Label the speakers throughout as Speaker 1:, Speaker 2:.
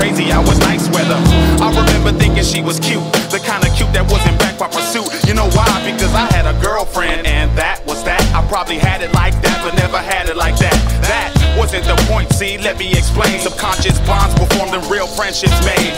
Speaker 1: crazy, I was nice weather. I remember thinking she was cute, the kind of cute that wasn't backed by pursuit. You know why? Because I had a girlfriend, and that was that. I probably had it like that, but never had it like that. That wasn't the point, see, let me explain. Subconscious bonds were formed and real friendships made.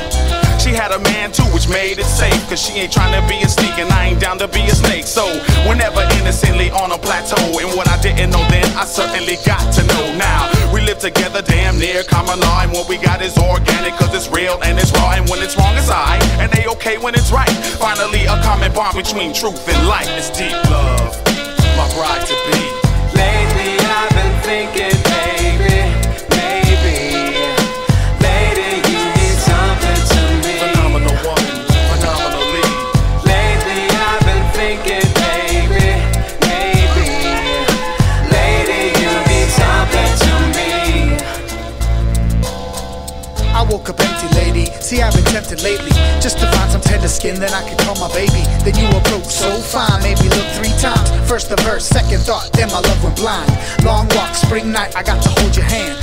Speaker 1: She had a man too, which made it safe, cause she ain't trying to be a sneak and I ain't down to be a snake. So, whenever innocently on a plateau, and what I didn't know then, I certainly got to know now. We live together damn near common law, and what we got is organic, cause it's real and it's raw, and when it's wrong it's alright, and they okay when it's right. Finally a common bond between truth and light. It's deep love, my bride to be.
Speaker 2: Lately I've been thinking, baby, maybe lady you need something to me.
Speaker 1: Phenomenal woman, phenomenally.
Speaker 2: Lately I've been thinking, baby, maybe lady you need something to me.
Speaker 3: I woke up empty, lady. See, I've been tempted lately just to find some tender skin that I could call my baby. Then you approach so fine, made me look 3 times. First the verse, second thought, then my love went blind. Long walk, spring night, I got to hold your hand.